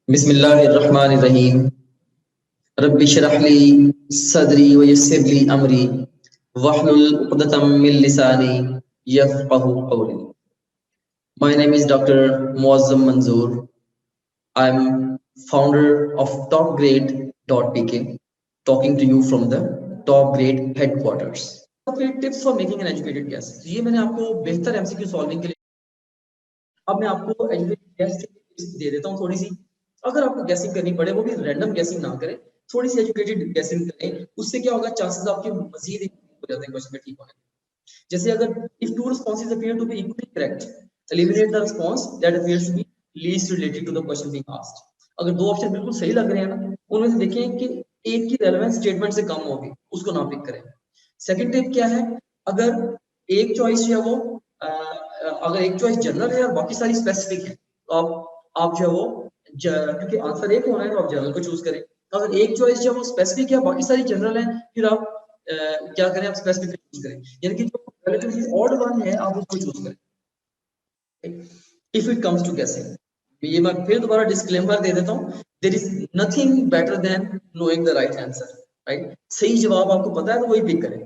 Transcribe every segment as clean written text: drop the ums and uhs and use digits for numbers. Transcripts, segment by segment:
बिस्मिल्लाहिर्रहमानिर्रहीम। रब्बि इश्रह ली सदरी व यस्सिर ली अमरी वहलुल उक़दतम मिन लिसानी यफ़क़हू क़ौली। My name is Dr. Muazzam Manzoor. I'm founder of topgrade.pk, talking to you from the Top Grade headquarters. Tips for making an educated guess. ये मैंने आपको बेहतर MCQ solving के लिए अब मैं आपको एजुकेटेड गैस दे देता हूँ थोड़ी सी। अगर आपको गैसिंग करनी पड़े वो भी रैंडम गैसिंग ना करें, थोड़ी सी एजुकेटेड गैसिंग करें। उससे क्या होगा, चांसेस आपके मजीद हो जाते हैं क्वेश्चन में ठीक होने। जैसे अगर if two responses appear to be equally correct, eliminate the response that appears to be least related to the question being asked. अगर दो ऑप्शन बिल्कुल सही लग रहे हैं ना, उनमें से देखें कि एक की रेलेवेंस स्टेटमेंट से कम होगी, उसको ना पिक करें। सेकंड टिप क्या है, अगर एक चॉइस है वो अगर एक चॉइस जनरल है और बाकी सारी स्पेसिफिक है, तो आप जो है वो क्योंकि आंसर एक होना है तो आप जनरल को चूज करें। अगर एक चॉइस जो है वो स्पेसिफिक है, बाकी सारी जनरल है, फिर आप क्या करें, आप स्पेसिफिक चूज करें, यानी कि जो रिलेटिवली ऑड वन है आप उसको चूज करें। इफ इट कम्स टू गेसिंग, ये मैं फिर दोबारा डिस्क्लेमर दे देता हूँ, there is nothing better than knowing the right answer, right. सही जवाब आपको पता है तो वही पिक करें।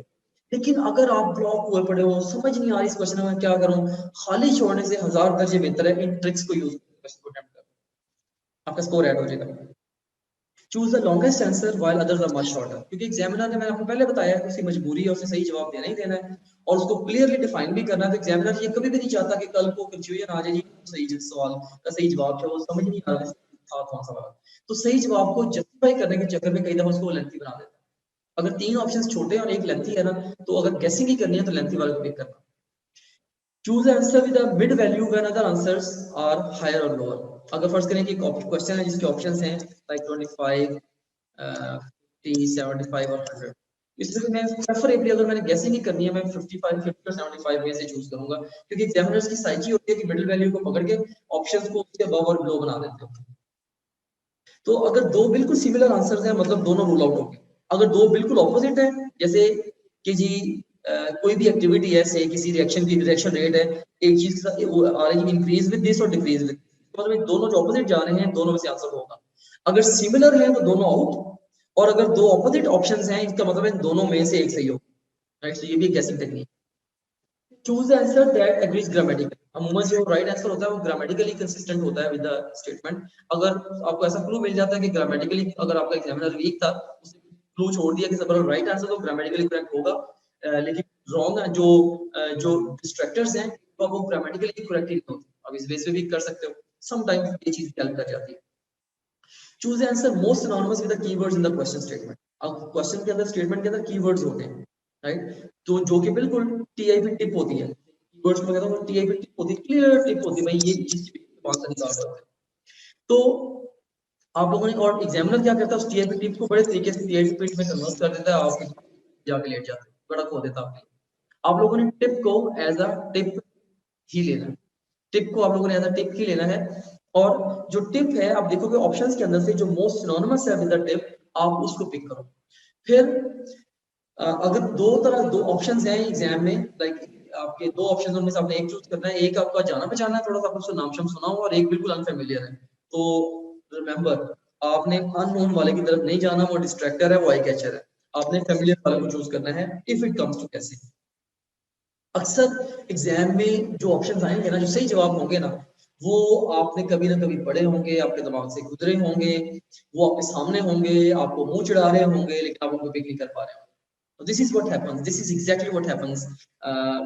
लेकिन अगर आप ब्लॉक हुए पड़े हो, समझ नहीं आ रही इस क्वेश्चन में क्या करूं, खाली छोड़ने से हजार दर्जे बेहतर है इन ट्रिक्स को यूज करके आपका स्कोर ऐड हो जाएगा। Choose the longest answer while others are much shorter, क्योंकि एग्जामिनर ने, मैंने आपको पहले बताया है, उसकी मजबूरी है, उसे सही जवाब देना ही देना है और उसको क्लियरली डिफाइन भी करना है। तो एग्जामिनर ये कभी भी नहीं चाहता कि कल को कंफ्यूजन आ जाए जी सही सवाल का सही जवाब है वो समझ नहीं आ रहा था कौन सा वाला। तो सही जवाब को जस्टिफाई करने के चक्कर में कई दफा उसको लेंथी बना देता है। अगर तीन ऑप्शंस छोटे और एक लेंथी है ना, तो अगर गेसिंग ही करनी है तो लेंथी वाले को पिक करना। Choose answer with a mid value when other answers are higher और लोअर। अगर फर्स्ट करें कि क्वेश्चन है जिसके ऑप्शंस हैं लाइक 25, 50, 75 और 100, इसमें मैं प्रेफरेबली अगर मैंने गेसिंग ही करनी है मैं 55, 50 और 75 में से चूज करूंगा, क्योंकि एग्जामिनर्स की साइकी होती है कि मिडिल वैल्यू को पकड़ के ऑप्शंस को उसके अबव और बिलो बना देते हो। तो अगर दो बिल्कुल सिमिलर आंसर्स हैं, मतलब दोनों रूल आउट हो गए। अगर दो बिल्कुल ऑपोजिट है, जैसे कि जी कोई भी एक्टिविटी है, से किसी रिएक्शन की रिएक्शन रेट है, एक चीज आ रही है इंक्रीज विद दिस और डिक्रीज विद, मतलब दोनों जो ऑपोजिट जा रहे हैं दोनों में से आंसर होगा। अगर सिमिलर है तो दोनों आउट, और अगर दो ऑपोजिट ऑप्शंस हैं इसका मतलब है दोनों में से एक सही होगा, राइट। तो ये भी एक guessing technique. Choose the answer that agrees grammatically. अमूमन जो राइट आंसर होता है वो ग्रामेटिकली कंसिस्टेंट होता है विद द स्टेटमेंट। अगर आपको ऐसा क्लू मिल जाता है कि ग्रामेटिकली अगर आपका एग्जामिनर वीक था, उसने क्लू छोड़ दिया कि सब राइट आंसर तो ग्रामेटिकली करेक्ट होगा, लेकिन रॉन्ग है जो डिस्ट्रैक्टर्स हैं तो वो ग्रामेटिकली करेक्ट ही नहीं होते। अब इस बेस पे भी कर सकते हो, समटाइम्स ये चीज हेल्प कर जाती है। Choose the answer most synonymous with the keywords in the question statement. अब क्वेश्चन के अंदर स्टेटमेंट के अंदर कीवर्ड्स होते हैं, राइट, तो जो कि बिल्कुल टीआईपी टिप होती है। कीवर्ड्स में कहता हूं टीआईपी टिप होती है, क्लियर टिप होती है भाई, ये चीज बात से निकाल सकते हैं। तो आप लोगों ने, और एग्जामिनर क्या करता है उस टीआईपी टिप को बड़े तरीके से टीआईपी टिप में कन्वर्ट कर देता है, आप जाके लेट जाते हैं, बड़ा खो देता है। आप लोगों ने टिप को एज अ टिप ही लेना है, टिप को आप लोगों ने एज अ टिप ही लेना है। और जो टिप है आप देखोगे ऑप्शंस के अंदर से जो मोस्ट सिनोनिमस है विद द टिप, आप उसको पिक करो। फिर अगर दो ऑप्शंस हैं एग्जाम में, लाइक आपके दो ऑप्शन उनमें से आपने एक चूज करना है, एक आपका जाना पहचाना है, थोड़ा सा आपने नाम शाम सुना हो, और एक बिल्कुल अनफेमिलियर है, तो रिमेंबर आपने अननोन वाले की तरफ नहीं जाना, वो डिस्ट्रैक्टर है, वो आई कैचर है। आपने फेमिलियर वाले को चूज करना है इफ इट कम्स टू कैसे। अक्सर एग्जाम में जो ऑप्शन आएंगे ना, जो सही जवाब होंगे ना, वो आपने कभी ना कभी पढ़े होंगे, आपके दिमाग से गुजरे होंगे, वो आपके सामने होंगे, आपको मुंह चढ़ा रहे होंगे, लेकिन आप उनको पिक नहीं कर पा रहे हो। This is what happens, this is exactly what happens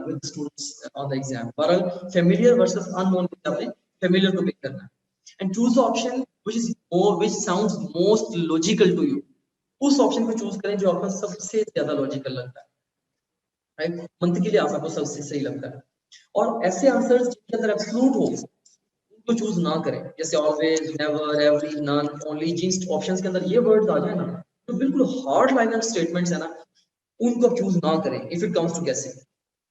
with students on the exam. बहरहाल फेमिलियर वर्सेस अननोन में आपने फेमिलियर को पिक करना है and choose the option which sounds most logical to you. उस ऑप्शन को चूज करें जो आपको सबसे ज्यादा लॉजिकल लगता है, राइट, मंतकी लिहाज आपको सबसे सही लगता है। और ऐसे आंसर्स जिनके अंदर एब्सोल्यूट हो उनको चूज ना करें, जैसे always, never, every, none, only. जिन ऑप्शंस के अंदर ये वर्ड्स आ जाए ना, जो बिल्कुल हार्ड लाइनर स्टेटमेंट्स है ना, उनको आप चूज ना करें इफ इट कम्स टू गेसिंग।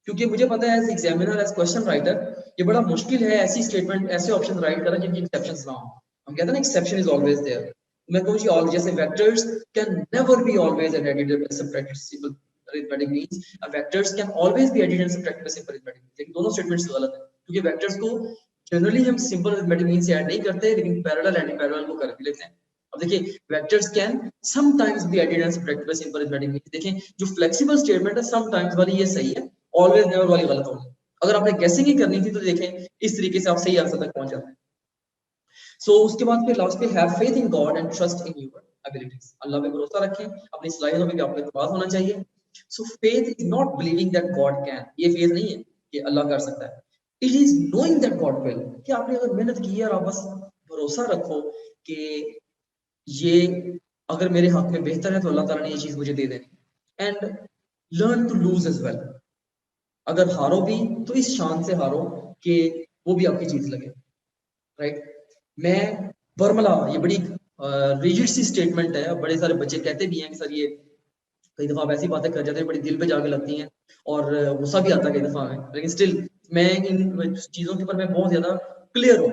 क्योंकि मुझे पता है as examiner, as question writer, ये बड़ा मुश्किल है ऐसी स्टेटमेंट, ऐसे ऑप्शन राइट करना जिनकी एक्सेप्शंस ना हो। हम कहते हैं ना एक्सेप्शन इज ऑलवेज देयर। मैं कहूँ जी ऑल, जैसे vectors can never be always an added by subtracted simple arithmetic means, vectors can always be added and subtracted by simple arithmetic. लेकिन दोनों स्टेटमेंट्स गलत है, क्योंकि वेक्टर्स को जनरली हम सिंपल अरिथमेटिक मीन से ऐड नहीं करते, लेकिन पैरेलल एंड पैरेलल को कर भी लेते हैं। अब देखिए vectors can sometimes be added and subtracted by simple arithmetic mean. देखें जो फ्लेक्सिबल स्टेटमेंट है समटाइम्स वाली ये सही है, ऑलवेज नेवर वाली गलत होगी। अगर आपने गेसिंग ही करनी थी तो देखें इस तरीके से आप सही आंसर तक पहुंच जाते हैं। सो उसके बाद फिर लास्ट पे have faith in God and trust in your abilities. अल्लाह पे भरोसा रखें, अपनी सलाहियतों पे भी आपको एतमाद होना चाहिए। सो faith is not believing that God can, ये फेथ नहीं है कि अल्लाह कर सकता है। It is knowing that God will, कि आपने अगर मेहनत की है और आप बस भरोसा रखो कि ये अगर मेरे हक में बेहतर है तो अल्लाह ताला ने ये चीज मुझे दे देनी। And learn to lose as well, अगर हारो भी तो इस शान से हारो कि वो भी आपकी जीत लगे, राइट। मैं बर्मला, ये बड़ी रिजिड सी स्टेटमेंट है, बड़े सारे बच्चे कहते भी हैं कि सर ये कई दफा आप ऐसी बातें कर जाते हैं बड़ी दिल पे जाके लगती हैं और गुस्सा भी आता है कई दफा में, लेकिन स्टिल मैं इन चीजों के ऊपर मैं बहुत ज्यादा क्लियर हूँ,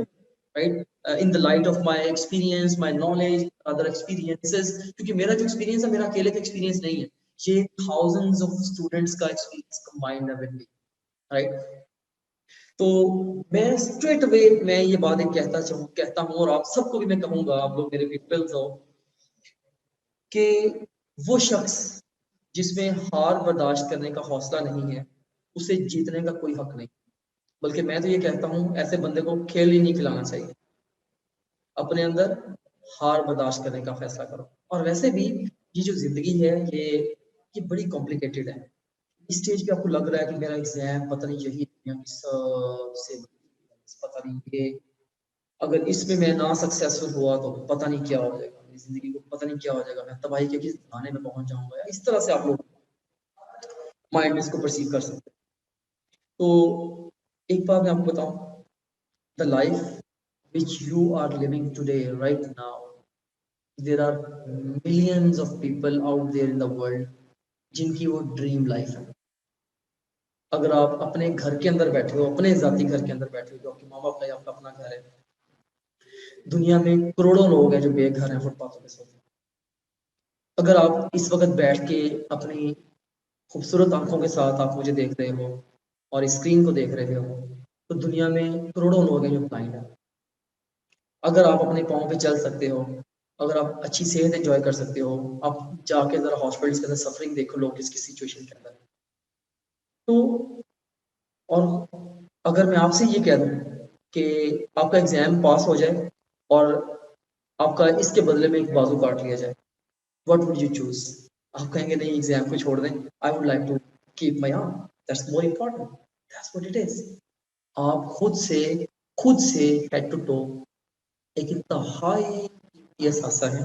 right, in the light of my experience, my knowledge, other experiences, क्योंकि मेरा जो एक्सपीरियंस है मेरा अकेले का एक्सपीरियंस नहीं है, ये थाउजेंड्स ऑफ स्टूडेंट्स का एक्सपीरियंस कंबाइंड है विद मी, राइट। तो मैं स्ट्रेट अवे मैं ये बातें कहता हूँ और आप सबको भी मैं कहूंगा, आप लोग मेरे पीपल्स हो, कि वो शख्स जिसमें हार बर्दाश्त करने का हौसला नहीं है उसे जीतने का कोई हक नहीं। बल्कि मैं तो ये कहता हूँ ऐसे बंदे को खेल ही नहीं खिलाना चाहिए। अपने अंदर हार बर्दाश्त करने का फैसला करो। और वैसे भी ये जो जिंदगी है ये बड़ी कॉम्प्लिकेटेड है। इस स्टेज पे आपको लग रहा है कि मेरा एग्जाम पता नहीं यही दुनिया की सबसे पता नहीं ये, अगर इसमें मैं ना सक्सेसफुल हुआ तो पता नहीं क्या हो जाएगा मेरी जिंदगी को, पता नहीं क्या हो जाएगा, मैं तबाही के किस खाने में पहुंच जाऊंगा, या इस तरह से आप लोग माइंड में इसको परसीव कर सकते हैं। तो एक बात मैं आपको बताऊं, the life which you are living today right now, there are millions of people out there in the world जिनकी वो ड्रीम लाइफ है। अगर आप अपने घर के अंदर बैठे हो, अपने जाती घर के अंदर बैठे हो, जो आपके माँ बाप का या आपका अपना घर है, दुनिया में करोड़ों लोग हैं जो बेघर हैं, फुटपाथों पे सोते हैं। अगर आप इस वक्त बैठ के अपनी खूबसूरत आंखों के साथ आप मुझे देख रहे हो और स्क्रीन को देख रहे हो, तो दुनिया में करोड़ों लोग हैं जो ब्लाइंड है। अगर आप अपने पाँव पे चल सकते हो, अगर आप अच्छी सेहत एंजॉय कर सकते हो, आप जाके जरा हॉस्पिटल्स के अंदर सफरिंग देखो लोग किस किस सिचुएशन के अंदर। तो और अगर मैं आपसे ये कह दूं कि आपका एग्जाम पास हो जाए और आपका इसके बदले में एक बाजू काट लिया जाए, व्हाट वुड यू चूज? आप कहेंगे नहीं एग्जाम को छोड़ दें, I would like to keep my arm, that's more important, that's what it is. आप खुद से हेड टू टो एक इंतहाई यस आसा है,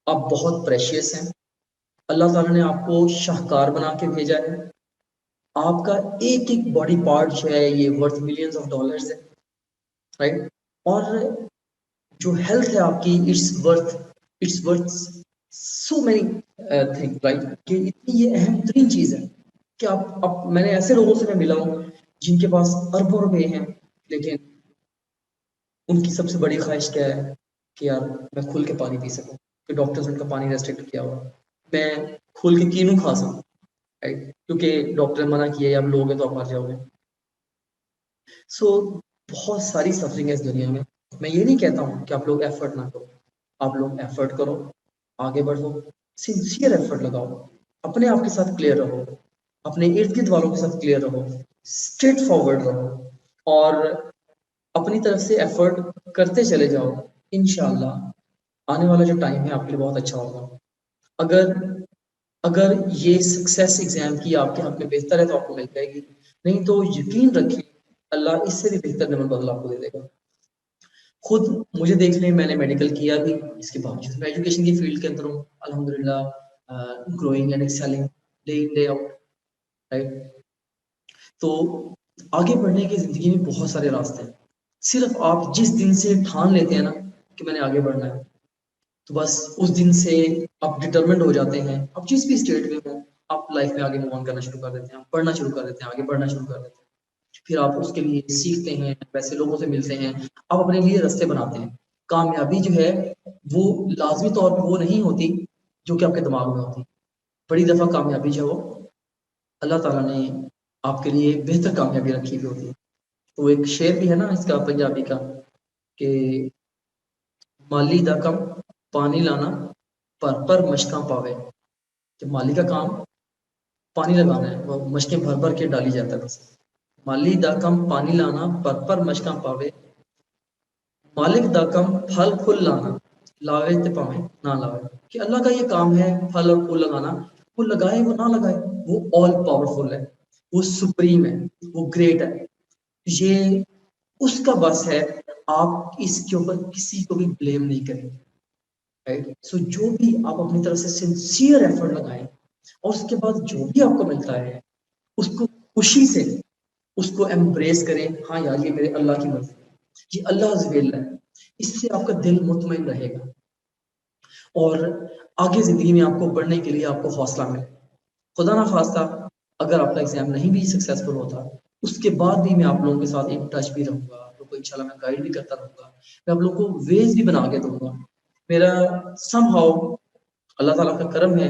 आप बहुत प्रेशियस हैं, अल्लाह ताला ने आपको शाहकार बना के भेजा है, आपका एक एक बॉडी पार्ट जो है ये वर्थ मिलियंस ऑफ डॉलर्स है, राइट। और जो हेल्थ है आपकी, it's worth so many thing, right, कि इतनी ये अहम तरीन चीज है कि आप मैंने ऐसे लोगों से मैं मिला हूँ जिनके पास अरबों रुपए हैं, लेकिन उनकी सबसे बड़ी ख्वाहिश क्या है कि यार मैं खुल के पानी पी सकूं, कि डॉक्टर्स ने उनका पानी रेस्ट्रिक्ट किया हुआ, मैं खुल के कीनू खा सकूं, राइट, क्योंकि डॉक्टर ने मना किया है आप लोगे तो आप मर जाओगे। सो बहुत सारी सफरिंग है इस दुनिया में। मैं ये नहीं कहता हूँ कि आप लोग एफर्ट ना करो, आप लोग एफर्ट करो, आगे बढ़ो, सिंसियर एफर्ट लगाओ, अपने आप के साथ क्लियर रहो, अपने इर्द गिर्द वालों के साथ क्लियर रहो, स्ट्रेट फॉरवर्ड रहो और अपनी तरफ से एफर्ट करते चले जाओ। इंशाल्लाह आने वाला जो टाइम है आपके लिए बहुत अच्छा होगा। अगर अगर ये सक्सेस एग्जाम की आपके हक में बेहतर है तो आपको मिल जाएगी, नहीं तो यकीन रखिए अल्लाह इससे भी बेहतर नमन बदला आपको दे देगा। खुद मुझे देख लें, मैंने मेडिकल किया भी, इसके बावजूद मैं एजुकेशन की फील्ड के अंदर हूँ अल्हम्दुलिल्लाह, growing and excelling day in day out, right. तो आगे बढ़ने की जिंदगी में बहुत सारे रास्ते हैं, सिर्फ आप जिस दिन से ठान लेते हैं ना कि मैंने आगे बढ़ना है, तो बस उस दिन से आप डिटरमिन्ड हो जाते हैं। आप जिस भी स्टेट में हो, आप लाइफ में आगे मूव ऑन करना शुरू कर देते हैं, आप पढ़ना शुरू कर देते हैं, आगे बढ़ना शुरू कर देते हैं। फिर आप उसके लिए सीखते हैं, वैसे लोगों से मिलते हैं, आप अपने लिए रास्ते बनाते हैं। कामयाबी जो है वो लाजमी तौर पे वो नहीं होती जो कि आपके दिमाग में होती। बड़ी दफा कामयाबी जो है वो अल्लाह ताला ने आपके लिए बेहतर कामयाबी रखी हुई होती है। तो एक शेर भी है ना इसका पंजाबी का कि माली दा कम पानी लाना पर मशकां पावे। कि माली का काम पानी लगाना है, वो मशकें भर भर के डाली जाता है बस। माली दा कम पानी लाना पर मशकां पावे, मालिक दा कम फल फूल लाना लावे ते भावें ना लावे। कि अल्लाह का ये काम है फल और फूल लगाना, वो लगाए वो ना लगाए, वो ऑल पावरफुल है, वो सुप्रीम है, वो ग्रेट है, ये उसका बस है। आप इसके ऊपर किसी को भी ब्लेम नहीं करेंगे, राइट। सो जो भी आप अपनी तरफ से सिंसियर एफर्ट लगाएं और उसके बाद जो भी आपको मिलता है उसको खुशी से उसको एम्ब्रेस करें। हाँ यार, ये मेरे अल्लाह की मर्जी है, ये अल्लाह विल है। इससे आपका दिल मुतमईन रहेगा और आगे जिंदगी में आपको बढ़ने के लिए आपको हौसला मिले। खुदा ना खास्ता अगर आपका एग्जाम नहीं भी सक्सेसफुल होता, उसके बाद भी मैं आप लोगों के साथ एक टच भी रहूंगा, आप लोगों को इंशाल्लाह मैं गाइड भी करता रहूंगा, मैं आप लोगों को वेज भी बना के दूंगा। मेरा समहाउ अल्लाह ताला का करम है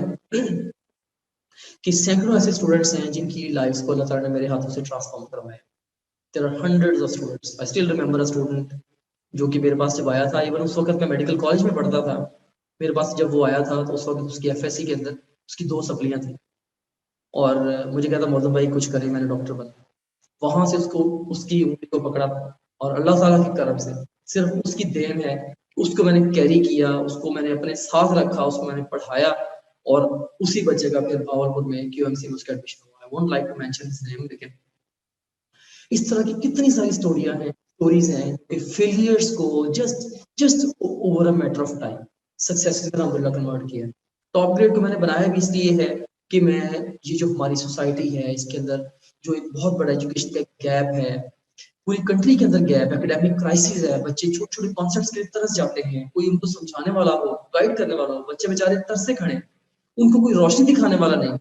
कि सैकड़ों ऐसे स्टूडेंट्स हैं जिनकी लाइफ्स को अल्लाह ताला ने मेरे हाथों से ट्रांसफॉर्म करवाया। There are hundreds of students. I still remember a student जो कि मेरे पास जब आया था, इवन उस वक्त मैं मेडिकल कॉलेज में पढ़ता था, मेरे पास जब वो आया था तो उस वक्त उसकी एफएससी के अंदर उसकी 2 सप्लियां थी और मुझे कहता मौजूद भाई कुछ करें, मैंने डॉक्टर बनना। वहां से उसको उसकी उंगली को पकड़ा और अल्लाह ताला की करम से सिर्फ उसकी देन है, उसको मैंने कैरी किया, उसको मैंने अपने साथ रखा, उसको मैंने पढ़ाया और उसी बच्चे का फिर भावलपुर में क्यूएमसी में उसका एडमिशन हुआ। I won't like to mention his name, लेकिन इस तरह की कितनी सारी स्टोरीज हैं कि फेलियर्स को just just over a matter of time success में अल्हम्दुलिल्लाह कन्वर्ट किया। टॉप ग्रेड को मैंने बनाया भी इसलिए है कि मैं ये जो हमारी सोसाइटी है इसके अंदर जो एक बहुत बड़ा एजुकेशन का गैप है, पूरी कंट्री के अंदर गैप है, एकेडमिक क्राइसिस है, बच्चे छोटे छोटे कॉन्सेप्ट्स के लिए तरस जाते हैं, कोई उनको समझाने वाला हो, गाइड करने वाला हो, बच्चे बेचारे तरसे खड़े, उनको कोई रोशनी दिखाने वाला नहीं।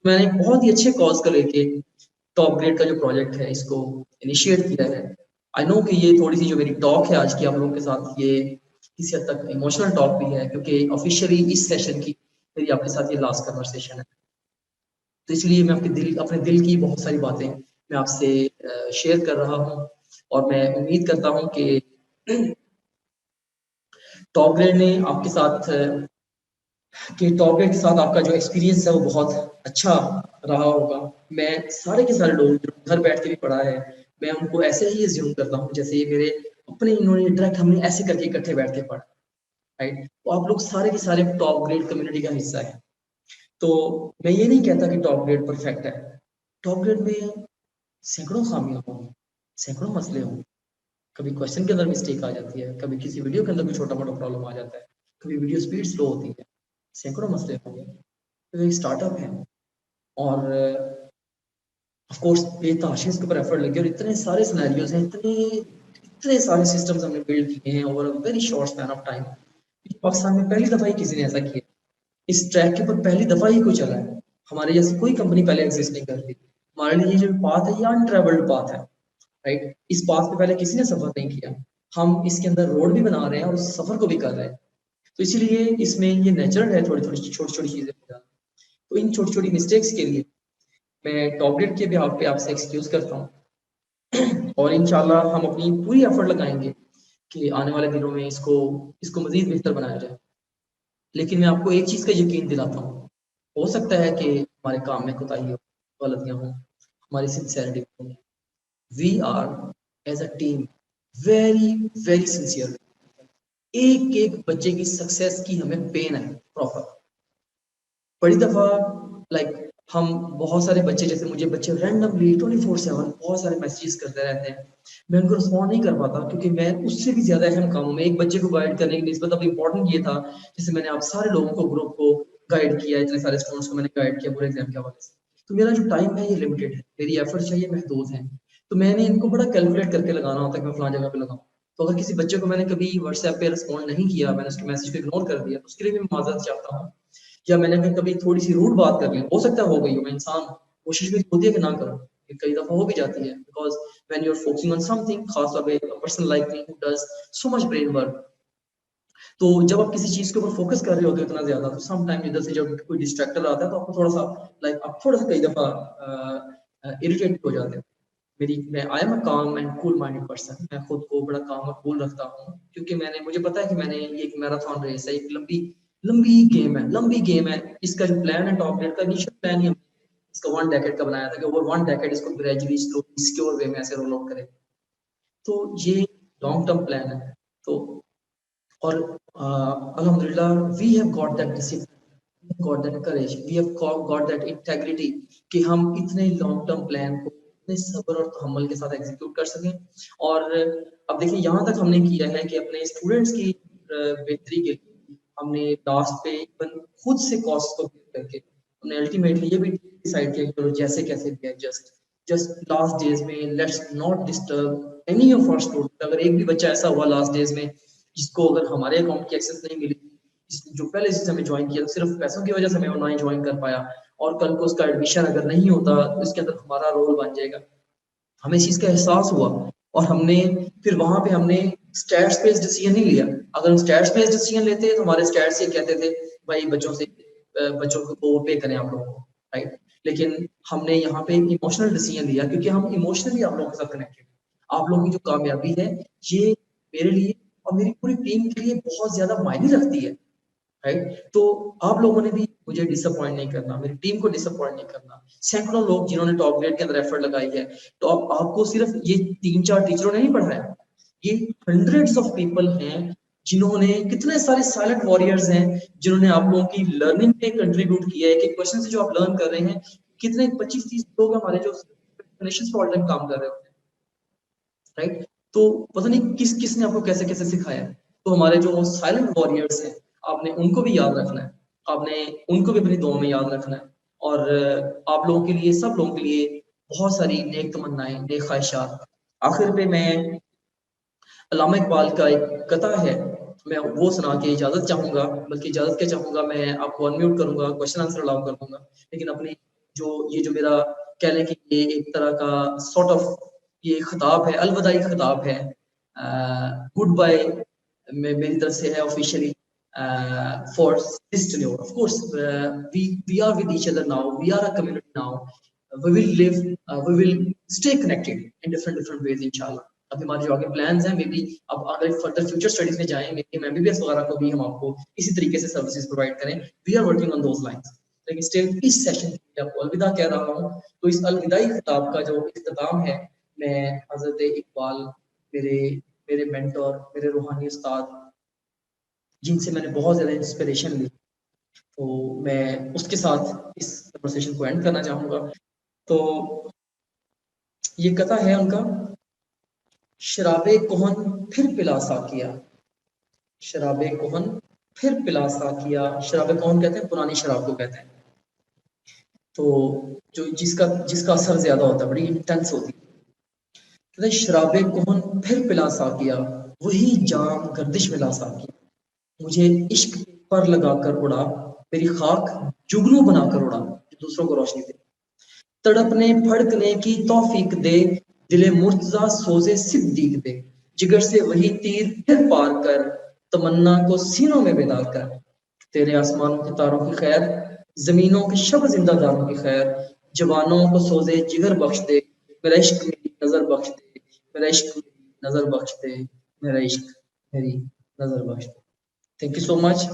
मैंने एक बहुत ही अच्छे कॉज को लेके टॉप ग्रेड का जो प्रोजेक्ट है इसको इनिशिएट किया है। आई नो कि ये थोड़ी सी जो मेरी टॉक है आज की आप लोगों के साथ, ये किसी हद तक इमोशनल टॉक भी है क्योंकि ऑफिशियली इस सेशन की मेरी आपके साथ ये लास्ट कन्वर्सेशन है। तो इसलिए मैं अपने दिल की बहुत सारी बातें मैं आपसे शेयर कर रहा हूँ और मैं उम्मीद करता हूँ कि टॉप ग्रेड ने आपके साथ कि टॉप ग्रेड के साथ आपका जो एक्सपीरियंस है वो बहुत अच्छा रहा होगा। मैं सारे के सारे लोग जो घर बैठ के भी पढ़ा है, मैं उनको ऐसे ही एज्यूम करता हूँ जैसे ये मेरे अपने इन्होंने डायरेक्ट हमने ऐसे करके इकट्ठे बैठ के पढ़ा, राइट। तो आप लोग सारे के सारे टॉप ग्रेड कम्युनिटी का हिस्सा है। तो मैं ये नहीं कहता कि टॉप ग्रेड परफेक्ट है, टॉप ग्रेड में सैकड़ों खामियां होंगी, सैकड़ों मसले होंगे, कभी क्वेश्चन के अंदर मिस्टेक आ जाती है, कभी किसी वीडियो के अंदर कोई छोटा मोटा प्रॉब्लम आ जाता है, कभी वीडियो स्पीड स्लो होती है, सैकड़ों मसले होंगे। तो एक स्टार्टअप है और ऑफ कोर्स बेतहाशा इसके ऊपर एफर्ट लगे और इतने सारे सिनेरियोज हैं, इतने इतने सारे सिस्टम्स हमने बिल्ड किए हैं over a very short span of time. Pakistan में पहली दफा ही किसी ने ऐसा किया, इस ट्रैक के ऊपर पहली दफा ही कोई चला है, हमारे जैसी कोई कंपनी पहले एग्जिस्ट नहीं करती। हमारे लिए ये जो पाथ है ये अनट्रेवल्ड पाथ है, राइट। इस पाथ पे पहले किसी ने सफर नहीं किया, हम इसके अंदर रोड भी बना रहे हैं और उस सफर को भी कर रहे हैं। तो इसीलिए इसमें ये नेचुरल है थोड़ी थोड़ी छोटी छोटी चीजें हो जाना। तो इन छोटी छोटी मिस्टेक्स के लिए मैं टॉप ग्रेड के बिहाफ पे आपसे एक्सक्यूज करता हूँ और इंशाल्लाह हम अपनी पूरी एफर्ट लगाएंगे कि आने वाले दिनों में इसको इसको मजीद बेहतर बनाया जाए। लेकिन मैं आपको एक चीज का यकीन दिलाता हूँ, हो सकता है कि हमारे काम में कोताही हो, गलतियां हो, हमारी सिंसियरिटी हो। We are as a team very very sincere. एक एक बच्चे की सक्सेस की हमें पेन है प्रॉपर। बड़ी दफा लाइक हम बहुत सारे बच्चे, जैसे मुझे बच्चे रैंडमली 24/7 बहुत सारे मैसेजेस करते रहते हैं, मैं उनको रिस्पॉन्ड नहीं कर पाता क्योंकि मैं उससे भी ज्यादा अहम कामों में एक बच्चे को गाइड करने की निस्बत अब इम्पोर्टेंट ये था, जैसे मैंने आप सारे लोगों को ग्रुप को गाइड किया, इतने सारे स्टूडेंट्स को मैंने गाइड किया पूरे एग्जाम के हवाले से। तो मेरा जो टाइम है ये लिमिटेड है, मेरी एफर्ट चाहिए महदूद है, तो मैंने इनको बड़ा कैलकुलेट करके लगाना होता है कि मैं फलां जगह पे लगाऊं। तो अगर किसी बच्चे को मैंने कभी व्हाट्सएप पे रिस्पॉन्ड नहीं किया, मैंने उसके मैसेज को इग्नोर कर दिया, तो उसके लिए भी मैं माजरत चाहता हूँ। या मैंने अगर कभी थोड़ी सी रूड बात कर ली, हो सकता है हो गई हो, मैं इंसान हूँ, कोशिश भी होती है कि ना करूँ, ये कई दफा हो भी जाती है, because when you are focusing on something, खास तौर पे person like me who does so much brain work, तो जब आप किसी चीज के ऊपर फोकस कर रहे होते हो इतना ज्यादा, तो सम टाइम इधर से जब कोई डिस्ट्रैक्टर आता है तो आपको थोड़ा सा लाइक आप थोड़ा सा कई दफा इरिटेट हो जाते हो। आई एम अ काम एंड कूल माइंडेड पर्सन। मैं खुद को बड़ा काम और कूल रखता हूँ, क्योंकि मुझे पता है कि मैंने ये एक मैराथन रेस है, एक लंबी लंबी गेम है। इसका जो प्लान है टॉप ग्रेड का, इनिशियल प्लान ही इसका 1 डेकेड का बनाया था कि ओवर 1 डेकेड इसको ग्रेजुअली स्लोली सिक्योर वे में ऐसे रोल आउट करें। तो ये लॉन्ग टर्म प्लान है। तो और अल्हम्दुलिल्लाह we have got that discipline, got that courage, we have got that integrity कि हम इतने लॉन्ग टर्म प्लान को इतने सब्र और तहम्मुल के साथ एग्जीक्यूट कर सकें। और अब देखिए यहाँ तक हमने किया है कि अपने स्टूडेंट्स की बेहतरी के लिए हमने लास्ट पे इवन खुद से कॉस्ट को करके हमने अल्टीमेटली ये भी डिसाइड किया कि जैसे कैसे भी है, जस्ट लास्ट डेज में let's not disturb any of our student. अगर एक भी बच्चा ऐसा हुआ लास्ट डेज में जिसको अगर हमारे अकाउंट की एक्सेस नहीं मिली, जो पहले से हमें ज्वाइन किया, सिर्फ पैसों की वजह से हमें ऑनलाइन ज्वाइन कर पाया, और कल को उसका एडमिशन अगर नहीं होता तो इसके अंदर हमारा रोल बन जाएगा। हमें इस चीज का एहसास हुआ और हमने फिर वहां पे हमने स्टैट्स बेस्ड डिसीजन नहीं लिया। अगर हम स्टैट्स बेस्ड डिसीजन लेते तो हमारे स्टैट्स ये कहते थे भाई बच्चों को पे करें आप लोगों को, राइट। लेकिन हमने यहाँ पे इमोशनल डिसीजन लिया, क्योंकि हम इमोशनली आप लोगों के साथ कनेक्टेड। आप लोगों की जो कामयाबी है ये मेरे लिए और मेरी पूरी टीम के लिए बहुत ज्यादा मायने रखती है, राइट। तो आप लोगों ने भी मुझे डिसअपॉइंट नहीं करना, मेरी टीम को डिसअपॉइंट नहीं करना। सैकड़ों लोग जिन्होंने टॉप ग्रेड के अंदर एफर्ट लगाई है, तो आपको सिर्फ ये 3-4 टीचरों ने नहीं पढ़ाया, ये हंड्रेड्स ऑफ पीपल हैं जिन्होंने, कितने सारे साइलेंट वॉरियर्स हैं जिन्होंने आप लोगों की लर्निंग पे कंट्रीब्यूट किया है। कि क्वेश्चन से जो आप लर्न कर रहे हैं, कितने 25-30 लोग हमारे जो ऑल टाइम काम कर रहे होते हैं, राइट। तो पता नहीं किस किसने आपको कैसे कैसे सिखाया। तो हमारे जो साइलेंट वॉरियर्स हैं, आपने उनको भी याद रखना है, आपने उनको भी अपनी दुआ में याद रखना है। और आप लोगों के लिए, सब लोगों के लिए बहुत सारी नेक तमन्नाएं, नेक ख्वाहिशात। आखिर पे मैं अल्लामा इकबाल का एक कथा है, मैं वो सुना के इजाजत चाहूंगा, बल्कि इजाजत क्या चाहूंगा, मैं आपको अनम्यूट करूंगा, क्वेश्चन आंसर अलाउ कर दूंगा। लेकिन अपनी जो मेरा कह लें कि ये एक तरह का सॉर्ट ऑफ ये खिताब है, अलविदाई खिताब है, गुड बाय मेरी तरफ से है officially for this tenure. Of course we are with each other now, we are a community now, we will live, we will stay connected in different ways इंशाल्लाह। अभी हमारे जो आगे प्लान्स हैं, मे बी अब अगर फर्दर फ्यूचर स्टडीज में जाएं, मे बी एमबीबीएस वगैरह को भी हम आपको इसी तरीके से सर्विसेज प्रोवाइड करें। We are working on those lines. लेकिन स्टिल इस सेशन के लिए आपको अलविदा कह रहा हूँ। तो इस अलविदाई खिताब का जो इख्तिताम है, मैं हजरत इकबाल, मेरे मेरे मेंटर, मेरे रूहानी उस्ताद, जिनसे मैंने बहुत ज्यादा इंस्पिरेशन ली, तो मैं उसके साथ इस कन्वर्सेशन को एंड करना चाहूंगा। तो ये कथा है उनका, शराबे कोहन फिर पिला साकिया, शराबे कोहन फिर पिला साकिया। शराबे कोहन कहते हैं पुरानी शराब को कहते हैं, तो जो जिसका जिसका असर ज्यादा होता है, बड़ी इंटेंस होती है। शराबे कोहन फिर पिला साकिया, वही जाम गर्दिश में ला साकिया, मुझे इश्क पर लगाकर उड़ा, मेरी खाक जुगनू बनाकर उड़ा, दूसरों को रोशनी दे, तड़पने फड़कने की तौफीक दे, दिले मुर्तजा सोजे सिद्दीक दे, जिगर से वही तीर फिर पार कर, तमन्ना को सीनों में बेदार कर, तेरे आसमानों के तारों की खैर, जमीनों के शब जिंदादारों की खैर, जवानों को सोजे जिगर बख्श दे, मेरा इश्क मेरी नजर बख्श दे, मेरा इश्क मेरी नजर बख्श दे, मेरा इश्क मेरी नजर बख्श दे। Thank you so much.